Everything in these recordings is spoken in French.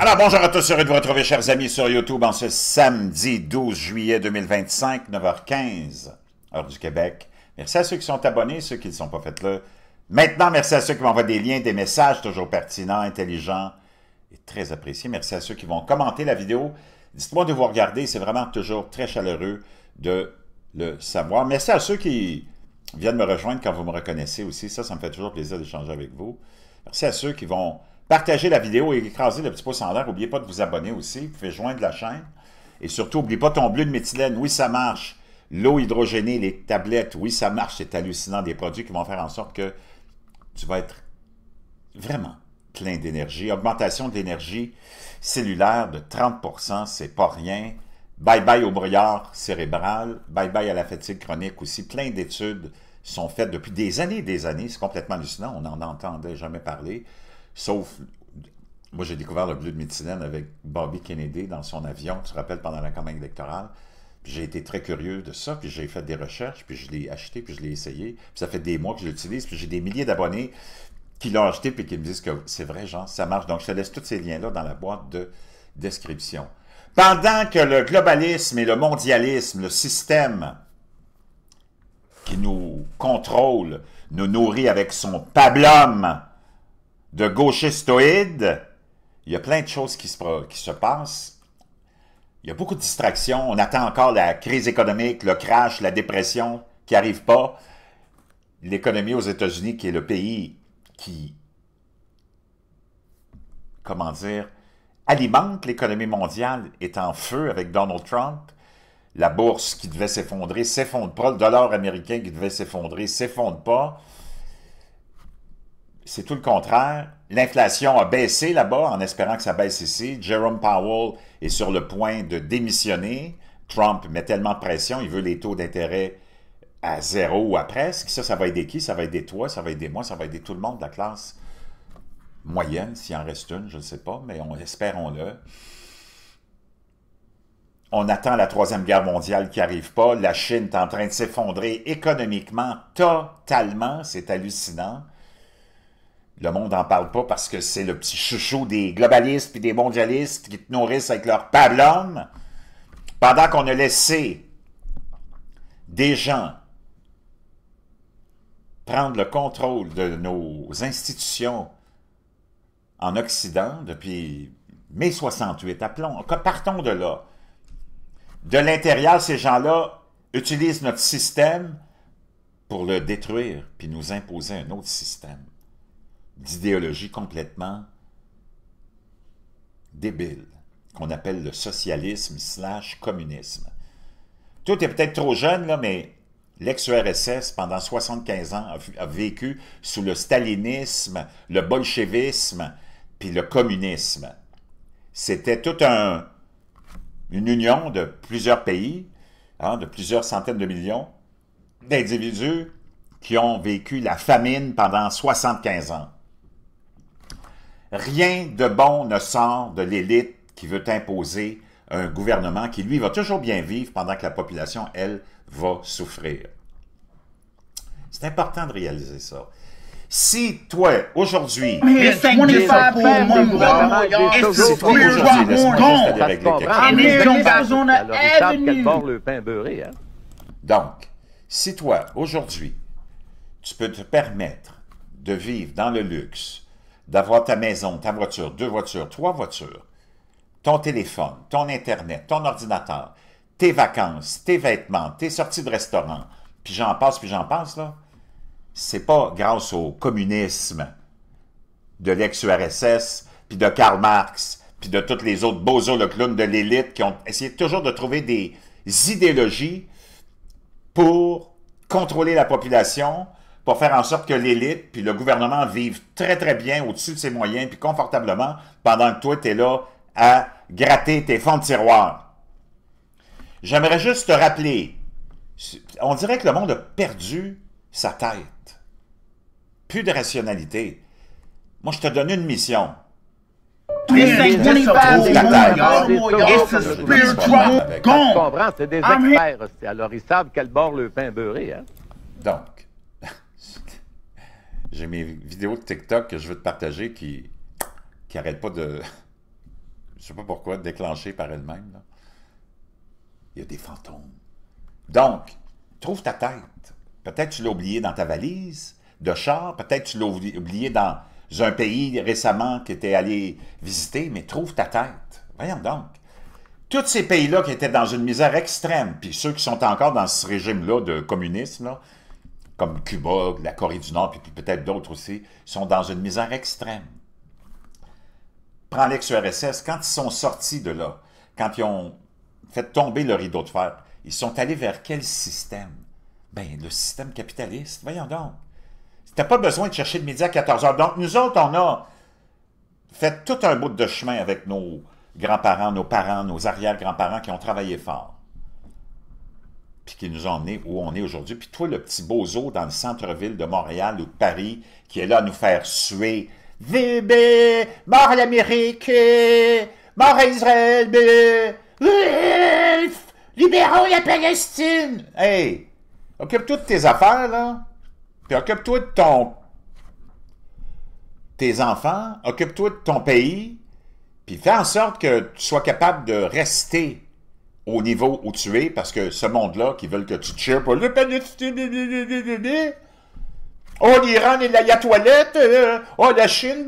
Alors, bonjour à tous, heureux de vous retrouver, chers amis, sur YouTube en ce samedi 12 juillet 2025, 9h15, heure du Québec. Merci à ceux qui sont abonnés, ceux qui ne sont pas faits là. Maintenant, merci à ceux qui m'envoient des liens, des messages toujours pertinents, intelligents et très appréciés. Merci à ceux qui vont commenter la vidéo. Dites-moi de vous regarder, c'est vraiment toujours très chaleureux de le savoir. Merci à ceux qui viennent me rejoindre quand vous me reconnaissez aussi. Ça me fait toujours plaisir d'échanger avec vous. Merci à ceux qui vont partagez la vidéo et écrasez le petit pouce en l'air. N'oubliez pas de vous abonner aussi. Vous pouvez joindre la chaîne. Et surtout, n'oubliez pas ton bleu de méthylène. Oui, ça marche. L'eau hydrogénée, les tablettes. Oui, ça marche. C'est hallucinant. Des produits qui vont faire en sorte que tu vas être vraiment plein d'énergie. Augmentation de l'énergie cellulaire de 30%. C'est pas rien. Bye-bye au brouillard cérébral. Bye-bye à la fatigue chronique aussi. Plein d'études sont faites depuis des années et des années. C'est complètement hallucinant. On n'en entendait jamais parler. Sauf, moi j'ai découvert le bleu de méthylène avec Bobby Kennedy dans son avion, tu te rappelles, pendant la campagne électorale. Puis j'ai été très curieux de ça, puis j'ai fait des recherches, puis je l'ai acheté, puis je l'ai essayé. Puis ça fait des mois que je l'utilise, puis j'ai des milliers d'abonnés qui l'ont acheté, puis qui me disent que c'est vrai, genre, ça marche. Donc je te laisse tous ces liens-là dans la boîte de description. Pendant que le globalisme et le mondialisme, le système qui nous contrôle, nous nourrit avec son pablum de gauchistoïdes, il y a plein de choses qui se passent. Il y a beaucoup de distractions. On attend encore la crise économique, le crash, la dépression qui n'arrive pas. L'économie aux États-Unis, qui est le pays qui, comment dire, alimente l'économie mondiale, est en feu avec Donald Trump. La bourse qui devait s'effondrer s'effondre pas. Le dollar américain qui devait s'effondrer s'effondre pas. C'est tout le contraire. L'inflation a baissé là-bas en espérant que ça baisse ici. Jerome Powell est sur le point de démissionner. Trump met tellement de pression, il veut les taux d'intérêt à zéro ou à presque. Ça va aider qui? Ça va aider toi, ça va aider moi, ça va aider tout le monde de la classe moyenne, s'il en reste une, je ne sais pas, mais espérons-le. On attend la Troisième Guerre mondiale qui n'arrive pas. La Chine est en train de s'effondrer économiquement totalement. C'est hallucinant. Le monde n'en parle pas parce que c'est le petit chouchou des globalistes et des mondialistes qui te nourrissent avec leur pablum. Pendant qu'on a laissé des gens prendre le contrôle de nos institutions en Occident depuis mai 68, partons de là. De l'intérieur, ces gens-là utilisent notre système pour le détruire puis nous imposer un autre système d'idéologie complètement débile, qu'on appelle le socialisme / communisme. Tout est peut-être trop jeune, là, mais l'ex-URSS, pendant 75 ans, a vécu sous le stalinisme, le bolchevisme, puis le communisme. C'était toute une union de plusieurs pays, de plusieurs centaines de millions d'individus qui ont vécu la famine pendant 75 ans. Rien de bon ne sort de l'élite qui veut imposer un gouvernement qui, lui, va toujours bien vivre pendant que la population, elle, va souffrir. C'est important de réaliser ça. Si toi, aujourd'hui... Donc, si toi, aujourd'hui, tu peux te permettre de vivre dans le luxe, d'avoir ta maison, ta voiture, 2 voitures, 3 voitures, ton téléphone, ton Internet, ton ordinateur, tes vacances, tes vêtements, tes sorties de restaurant, puis j'en passe, là, c'est pas grâce au communisme de l'ex-URSS, puis de Karl Marx, puis de tous les autres bozos le clown de l'élite qui ont essayé toujours de trouver des idéologies pour contrôler la population, pour faire en sorte que l'élite puis le gouvernement vivent très, très bien au-dessus de ses moyens, puis confortablement, pendant que toi, tu es là à gratter tes fonds de tiroir. J'aimerais juste te rappeler, on dirait que le monde a perdu sa tête. Plus de rationalité. Moi, je te donne une mission. C'est des experts, alors ils savent quel bord le pain beurré. Hein? Donc, j'ai mes vidéos de TikTok que je veux te partager qui n'arrêtent pas Je ne sais pas pourquoi, déclenchée par elle-même. Là. Il y a des fantômes. Donc, trouve ta tête. Peut-être tu l'as oublié dans ta valise de char, peut-être tu l'as oublié dans un pays récemment que tu es allé visiter, mais trouve ta tête. Voyons donc. Tous ces pays-là qui étaient dans une misère extrême, puis ceux qui sont encore dans ce régime-là de communisme, là, comme Cuba, la Corée du Nord, puis peut-être d'autres aussi, sont dans une misère extrême. Prends l'ex-URSS, quand ils sont sortis de là, quand ils ont fait tomber le rideau de fer, ils sont allés vers quel système? Ben, le système capitaliste. Voyons donc. Tu n'as pas besoin de chercher le midi à 14 heures. Donc, nous autres, on a fait tout un bout de chemin avec nos grands-parents, nos parents, nos arrière-grands-parents qui ont travaillé fort. Puis qui nous ont emmenés où on est aujourd'hui. Puis toi, le petit bozo dans le centre-ville de Montréal ou de Paris, qui est là à nous faire suer. Vive, mort à l'Amérique, mort à Israël, libérons la Palestine. Hey, occupe-toi de tes affaires, là. Puis occupe-toi de tes enfants, occupe-toi de ton pays, puis fais en sorte que tu sois capable de rester au niveau où tu es, parce que ce monde-là qui veulent que tu cheers pour le Palestine, oh, l'Iran et la toilette, oh, la Chine,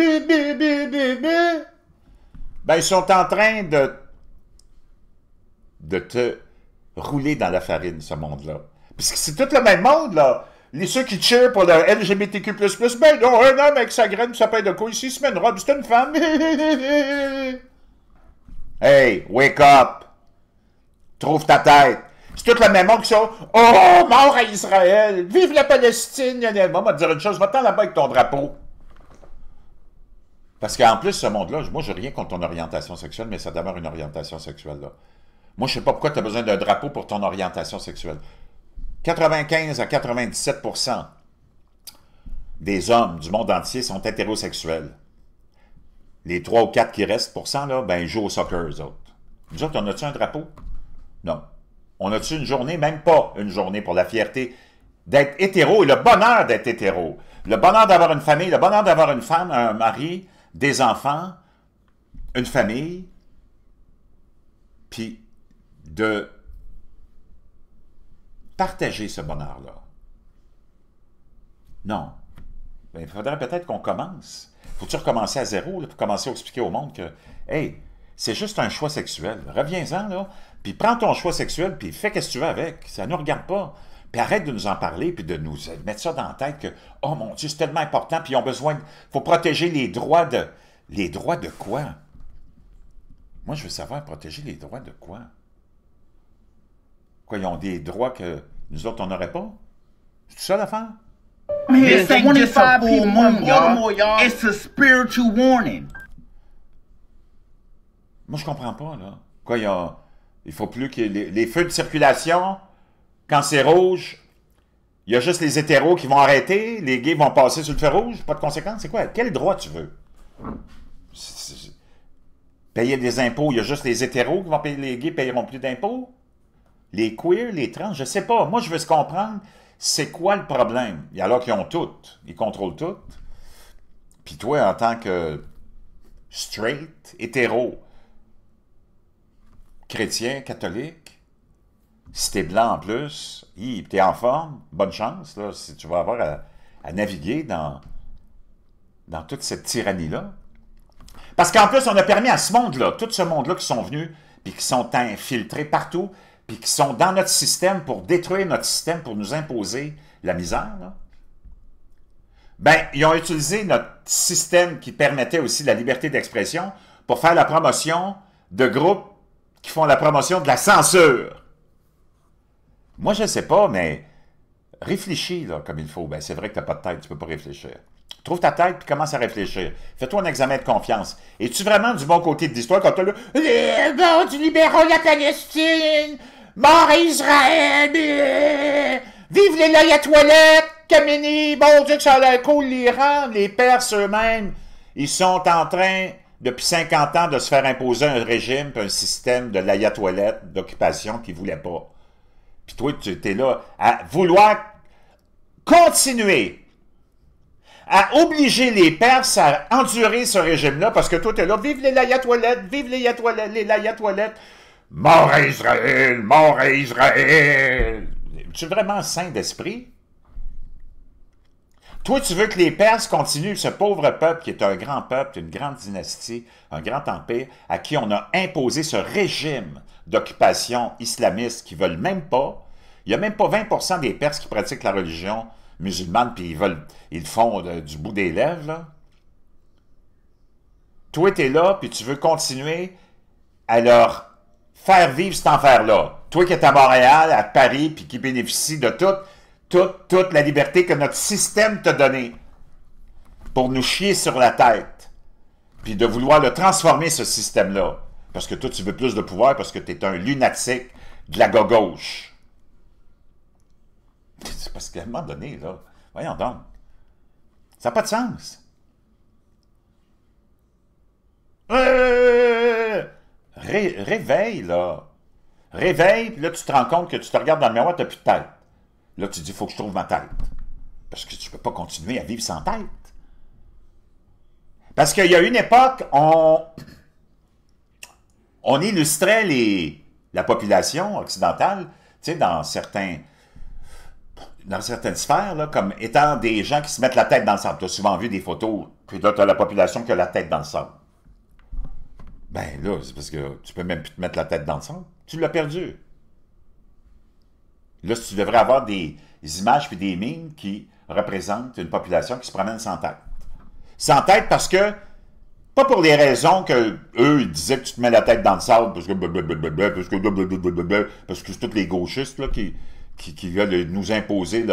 ben, ils sont en train de te rouler dans la farine, ce monde-là. Parce que c'est tout le même monde, là. Ceux qui cheer pour le LGBTQ++, ben non, un homme avec sa graine, sa paille de couilles, s'il se met une robe, c'est une femme. Hey, wake up! Trouve ta tête! C'est tout le même monde qui sont « Oh, mort à Israël! Vive la Palestine! » Moi, on va te dire une chose, va-t'en là-bas avec ton drapeau. Parce qu'en plus, ce monde-là, moi, j'ai rien contre ton orientation sexuelle, mais ça demeure une orientation sexuelle, là. Moi, je sais pas pourquoi tu as besoin d'un drapeau pour ton orientation sexuelle. 95 à 97% des hommes du monde entier sont hétérosexuels. Les 3 ou 4 qui restent, là, ben, ils jouent au soccer, eux autres. Nous autres, on a-tu un drapeau? Non. On a-tu une journée? Même pas une journée pour la fierté d'être hétéro et le bonheur d'être hétéro. Le bonheur d'avoir une famille, le bonheur d'avoir une femme, un mari, des enfants, une famille, puis de partager ce bonheur-là. Non. Ben, il faudrait peut-être qu'on commence. Faut-tu recommencer à zéro là, pour commencer à expliquer au monde que, hey, c'est juste un choix sexuel. Reviens-en, là, puis prends ton choix sexuel, puis fais ce que tu veux avec. Ça ne nous regarde pas. Puis arrête de nous en parler, puis de nous mettre ça dans la tête que, oh mon Dieu, c'est tellement important, puis ils ont besoin, faut protéger les droits de... Les droits de quoi? Moi, je veux savoir, protéger les droits de quoi? Quoi, ils ont des droits que nous autres, on n'aurait pas? C'est ça l'affaire? This ain't just a full moon, y'all. It's a spiritual warning. Moi, je comprends pas, là. Quoi, il faut plus que les feux de circulation, quand c'est rouge, il y a juste les hétéros qui vont arrêter, les gays vont passer sur le feu rouge, pas de conséquences. C'est quoi? Quel droit tu veux? Payer des impôts, il y a juste les hétéros qui vont payer, les gays ne payeront plus d'impôts? Les queers, les trans, je sais pas. Moi, je veux se comprendre, c'est quoi le problème? Il y en a qui ont tout, ils contrôlent tout. Puis toi, en tant que straight, hétéro, chrétien, catholique, si t'es blanc en plus, t'es en forme, bonne chance, là, si tu vas avoir à naviguer dans toute cette tyrannie-là. Parce qu'en plus, on a permis à ce monde-là, tout ce monde-là qui sont venus, puis qui sont infiltrés partout, puis qui sont dans notre système pour détruire notre système, pour nous imposer la misère, là. Ben, ils ont utilisé notre système qui permettait aussi la liberté d'expression pour faire la promotion de groupes qui font la promotion de la censure. Moi, je ne sais pas, mais réfléchis là, comme il faut. Ben, c'est vrai que tu n'as pas de tête, tu ne peux pas réfléchir. Trouve ta tête et commence à réfléchir. Fais-toi un examen de confiance. Es-tu vraiment du bon côté de l'histoire quand tu as le « Bon, du libérons la Palestine! Mort à Israël! Vive les laits à toilette! Kameni! Bon Dieu que ça a l'air cool, l'Iran! » Les Perses eux-mêmes, ils sont en train, depuis 50 ans, de se faire imposer un régime et un système de laits à toilette, d'occupation qu'ils ne voulaient pas. Puis toi, tu es là à vouloir continuer à obliger les Perses à endurer ce régime-là, parce que toi, t'es là, vive les ayatollahs, vive les ayatollahs, mort à Israël, mort à Israël. Tu es vraiment saint d'esprit? Toi, tu veux que les Perses continuent, ce pauvre peuple qui est un grand peuple, une grande dynastie, un grand empire, à qui on a imposé ce régime d'occupation islamiste qui ne veulent même pas. Il n'y a même pas 20% des Perses qui pratiquent la religion musulmane, puis ils le font du bout des lèvres, là. Toi, tu es là, puis tu veux continuer à leur faire vivre cet enfer-là. Toi qui es à Montréal, à Paris, puis qui bénéficie de toute la liberté que notre système t'a donnée pour nous chier sur la tête, puis de vouloir le transformer, ce système-là. Parce que toi, tu veux plus de pouvoir parce que tu es un lunatique de la gauche. C'est parce qu'à un moment donné, là, voyons donc, ça n'a pas de sens. Réveille, là. Réveille, puis là, tu te rends compte que tu te regardes dans le miroir, tu n'as plus de tête. Là, tu te dis, il faut que je trouve ma tête. Parce que tu ne peux pas continuer à vivre sans tête. Parce qu'il y a une époque, on illustrait la population occidentale, tu sais, dans certaines sphères, là, comme étant des gens qui se mettent la tête dans le sable. Tu as souvent vu des photos, puis là, tu as la population qui a la tête dans le sable. Ben là, c'est parce que tu peux même plus te mettre la tête dans le sable. Tu l'as perdu. Là, tu devrais avoir des images puis des mimes qui représentent une population qui se promène sans tête. Sans tête parce que, pas pour les raisons que eux ils disaient que tu te mets la tête dans le sable, parce que c'est tous les gauchistes là, qui veulent nous imposer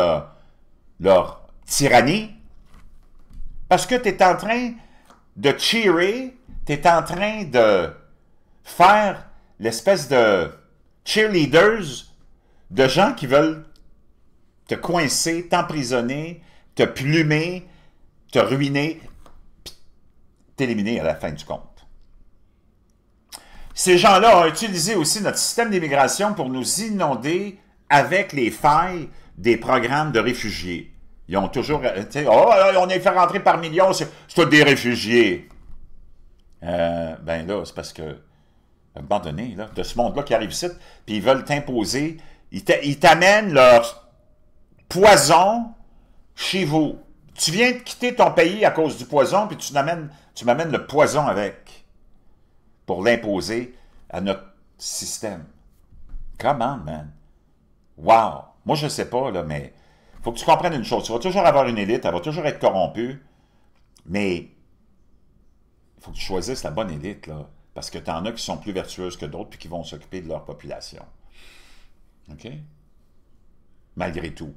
leur tyrannie. Parce que tu es en train de cheerer, tu es en train de faire l'espèce de cheerleaders de gens qui veulent te coincer, t'emprisonner, te plumer, te ruiner, puis t'éliminer à la fin du compte. Ces gens-là ont utilisé aussi notre système d'immigration pour nous inonder avec les failles des programmes de réfugiés. Ils ont toujours, tu sais, oh, on est fait rentrer par millions, c'est tous des réfugiés. Ben là, c'est parce que, à un moment donné, là, de ce monde-là qui arrive ici, puis ils veulent t'imposer, ils t'amènent leur poison chez vous. Tu viens de quitter ton pays à cause du poison, puis tu m'amènes le poison avec pour l'imposer à notre système. Come on, man. Wow! Moi, je sais pas, là, mais il faut que tu comprennes une chose. Tu vas toujours avoir une élite, elle va toujours être corrompue, mais il faut que tu choisisses la bonne élite, là, parce que tu en as qui sont plus vertueuses que d'autres, puis qui vont s'occuper de leur population. OK? Malgré tout.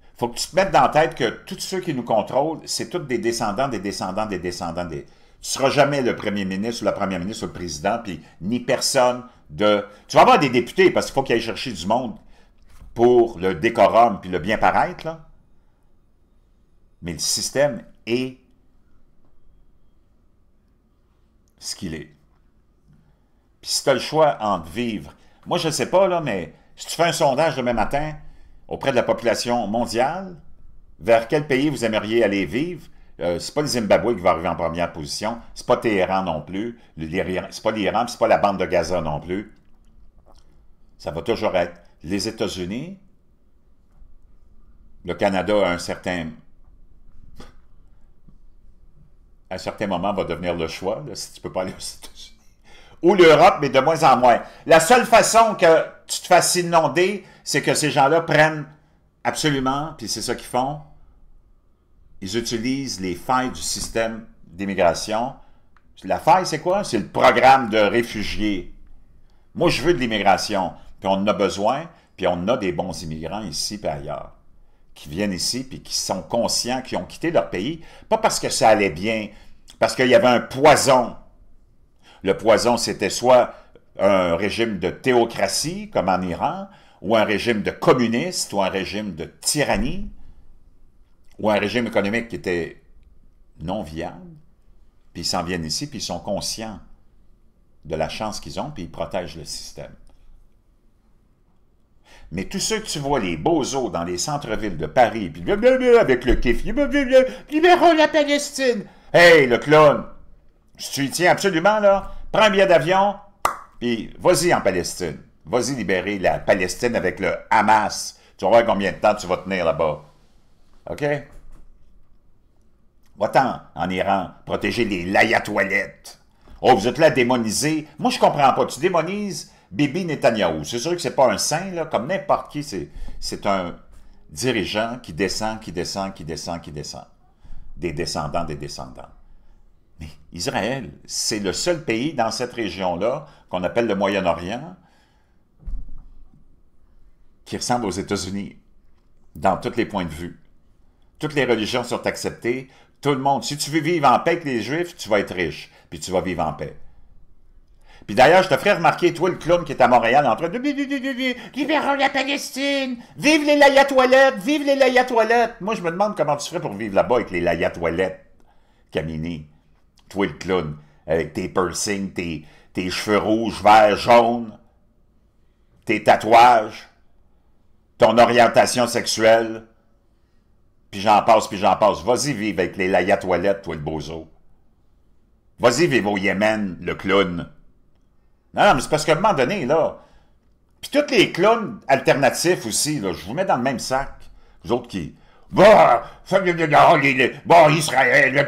Il faut que tu te mettes dans la tête que tous ceux qui nous contrôlent, c'est tous des descendants, des descendants, des descendants. Tu ne seras jamais le premier ministre ou la première ministre ou le président, puis ni personne de... Tu vas avoir des députés, parce qu'il faut qu'ils aillent chercher du monde pour le décorum puis le bien paraître, là. Mais le système est ce qu'il est. Puis si tu as le choix entre vivre... Moi, je ne sais pas, là, mais si tu fais un sondage demain matin auprès de la population mondiale, vers quel pays vous aimeriez aller vivre, c'est pas le Zimbabwe qui va arriver en première position, c'est pas Téhéran non plus, c'est pas l'Iran, c'est pas la bande de Gaza non plus. Ça va toujours être les États-Unis, le Canada à un certain moment va devenir le choix, là, si tu peux pas aller aux États-Unis. Ou l'Europe, mais de moins en moins. La seule façon que tu te fasses inonder, c'est que ces gens-là prennent absolument, puis c'est ça qu'ils font, ils utilisent les failles du système d'immigration. La faille, c'est quoi? C'est le programme de réfugiés. Moi, je veux de l'immigration, puis on en a besoin, puis on a des bons immigrants ici et ailleurs, qui viennent ici, puis qui sont conscients, qui ont quitté leur pays, pas parce que ça allait bien, parce qu'il y avait un poison. Le poison, c'était soit un régime de théocratie, comme en Iran, ou un régime de communiste, ou un régime de tyrannie, ou un régime économique qui était non viable, puis ils s'en viennent ici, puis ils sont conscients de la chance qu'ils ont, puis ils protègent le système. Mais tous ceux que tu vois, les bozos dans les centres-villes de Paris, puis blablabla, avec le kiff, libérons la Palestine. Hey, le clown, si tu y tiens absolument, là, prends un billet d'avion, puis vas-y en Palestine. Vas-y libérer la Palestine avec le Hamas. Tu vas voir combien de temps tu vas tenir là-bas. OK? Va-t'en en Iran, protéger les layatoilettes. Oh, vous êtes là à démoniser. Moi, je comprends pas. Tu démonises Bibi Netanyahou. C'est sûr que c'est pas un saint, là, comme n'importe qui. C'est un dirigeant qui descend, qui descend, qui descend, qui descend. Des descendants, des descendants. Mais Israël, c'est le seul pays dans cette région-là, qu'on appelle le Moyen-Orient, qui ressemble aux États-Unis, dans tous les points de vue. Toutes les religions sont acceptées. Tout le monde. Si tu veux vivre en paix avec les Juifs, tu vas être riche, puis tu vas vivre en paix. Puis d'ailleurs, je te ferai remarquer, toi, le clown qui est à Montréal, en train de « Libérons la Palestine! Vive les layatoilettes! Vive les layatoilettes! » Moi, je me demande comment tu ferais pour vivre là-bas avec les layatoilettes, Camini. Toi, le clown, avec tes piercings, tes cheveux rouges, verts, jaunes, tes tatouages, ton orientation sexuelle, puis j'en passe, puis j'en passe. Vas-y vivre avec les layatoilettes, toi, le bozo. Vas-y vivre au Yémen, le clown. Non, mais c'est parce qu'à un moment donné, là, puis tous les clowns alternatifs aussi, là, je vous mets dans le même sac. Vous autres qui... Bah, Israël,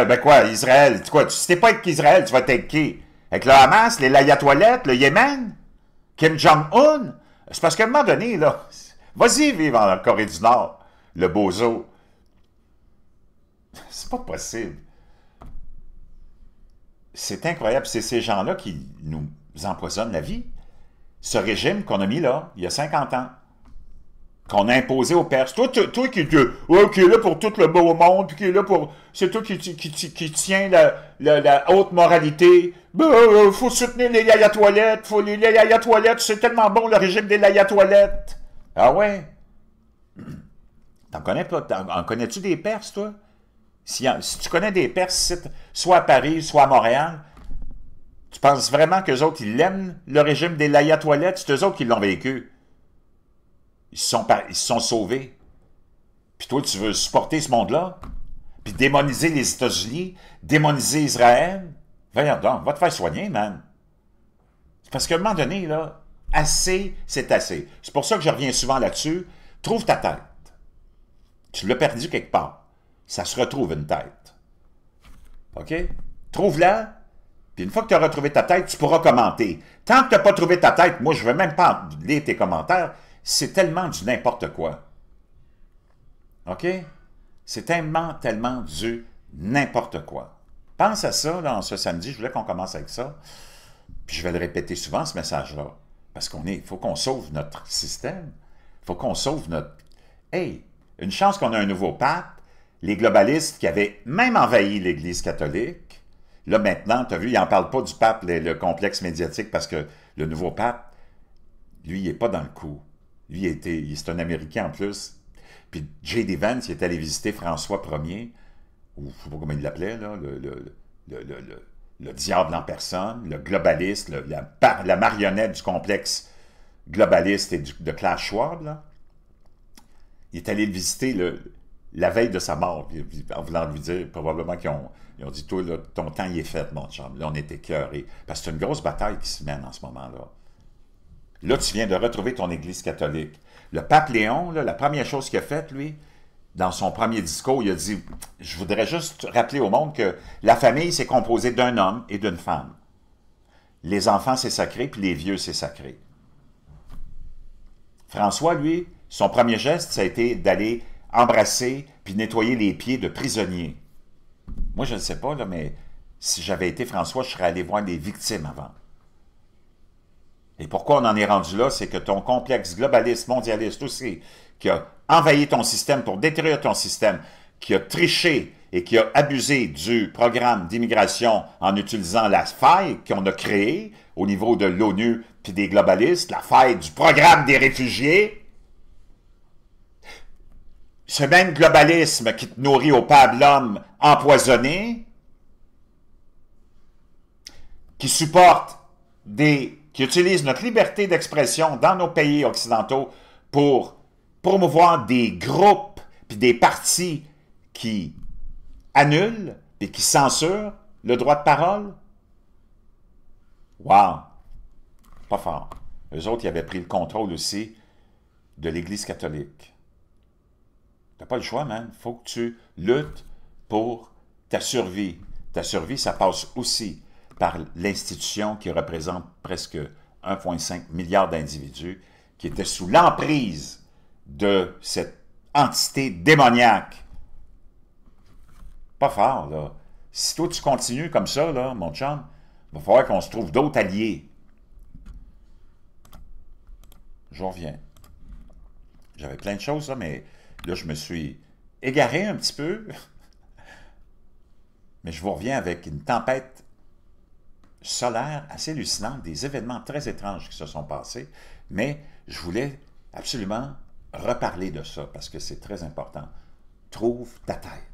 ben quoi, Israël, quoi, si t'es pas avec Israël, tu vas être avec qui? Avec le Hamas, les layatoilettes, le Yémen, Kim Jong-un? C'est parce qu'à un moment donné, là, vas-y vivre en Corée du Nord, le bozo. C'est pas possible. C'est incroyable, c'est ces gens-là qui nous empoisonnent la vie. Ce régime qu'on a mis là, il y a 50 ans, qu'on a imposé aux Perses. Toi qui est là pour tout le beau monde, puis qui est là pour... C'est toi qui tient la haute moralité. Faut soutenir les layatoilettes, les layatoilettes, c'est tellement bon le régime des layatoilettes. Ah ouais? T'en connais pas? En connais-tu des Perses, toi? Si tu connais des Perses, soit à Paris, soit à Montréal, tu penses vraiment qu'eux autres, ils aiment le régime des layatoilettes? C'est eux autres qui l'ont vécu. Ils se sont sauvés. Puis toi, tu veux supporter ce monde-là? Puis démoniser les États-Unis? Démoniser Israël? Voyons donc, va te faire soigner, man. C'est parce qu'à un moment donné, là, assez, c'est assez. C'est pour ça que je reviens souvent là-dessus. Trouve ta tête. Tu l'as perdu quelque part. Ça se retrouve une tête. OK? Trouve-la, puis une fois que tu as retrouvé ta tête, tu pourras commenter. Tant que tu n'as pas trouvé ta tête, moi, je ne veux même pas lire tes commentaires, c'est tellement du n'importe quoi. OK? C'est tellement du n'importe quoi. Pense à ça, là, en ce samedi, je voulais qu'on commence avec ça, puis je vais le répéter souvent, ce message-là, parce il faut qu'on sauve notre système, il faut qu'on sauve notre... Hey, une chance qu'on a un nouveau pape. Les globalistes qui avaient même envahi l'Église catholique, là maintenant, tu as vu, ils n'en parlent pas du pape, le complexe médiatique, parce que le nouveau pape, lui, il n'est pas dans le coup. Lui, c'est un Américain en plus. Puis J.D. Vance, il est allé visiter François Ier, ou je ne sais pas comment il l'appelait, là, le diable en personne, le globaliste, la marionnette du complexe globaliste et de Klaus Schwab, là. Il est allé le visiter, la veille de sa mort, en voulant lui dire, probablement qu'ils ont dit, toi, là, ton temps, il est fait, mon chum. Là, on est écœurés. Parce que c'est une grosse bataille qui se mène en ce moment-là. Là, tu viens de retrouver ton Église catholique. Le pape Léon, là, la première chose qu'il a faite, lui, dans son premier discours, il a dit, je voudrais juste rappeler au monde que la famille, c'est composé d'un homme et d'une femme. Les enfants, c'est sacré, puis les vieux, c'est sacré. François, lui, son premier geste, ça a été d'aller embrasser puis nettoyer les pieds de prisonniers. Moi, je ne sais pas, là, mais si j'avais été François, je serais allé voir les victimes avant. Et pourquoi on en est rendu là? C'est que ton complexe globaliste, mondialiste aussi, qui a envahi ton système pour détruire ton système, qui a triché et qui a abusé du programme d'immigration en utilisant la faille qu'on a créée au niveau de l'ONU puis des globalistes, la faille du programme des réfugiés, ce même globalisme qui te nourrit au pablum empoisonné, qui supporte des qui utilisent notre liberté d'expression dans nos pays occidentaux pour promouvoir des groupes puis des partis qui annulent et qui censurent le droit de parole? Wow! Pas fort. Eux autres, ils avaient pris le contrôle aussi de l'Église catholique. T'as pas le choix, man. Faut que tu luttes pour ta survie. Ta survie, ça passe aussi par l'institution qui représente presque 1,5 milliard d'individus qui étaient sous l'emprise de cette entité démoniaque. Pas fort, là. Si toi, tu continues comme ça, là, mon chum, il va falloir qu'on se trouve d'autres alliés. Je reviens. J'avais plein de choses, là, mais là, je me suis égaré un petit peu. Mais je vous reviens avec une tempête solaire assez hallucinante, des événements très étranges qui se sont passés. Mais je voulais absolument reparler de ça, parce que c'est très important. Trouve ta terre.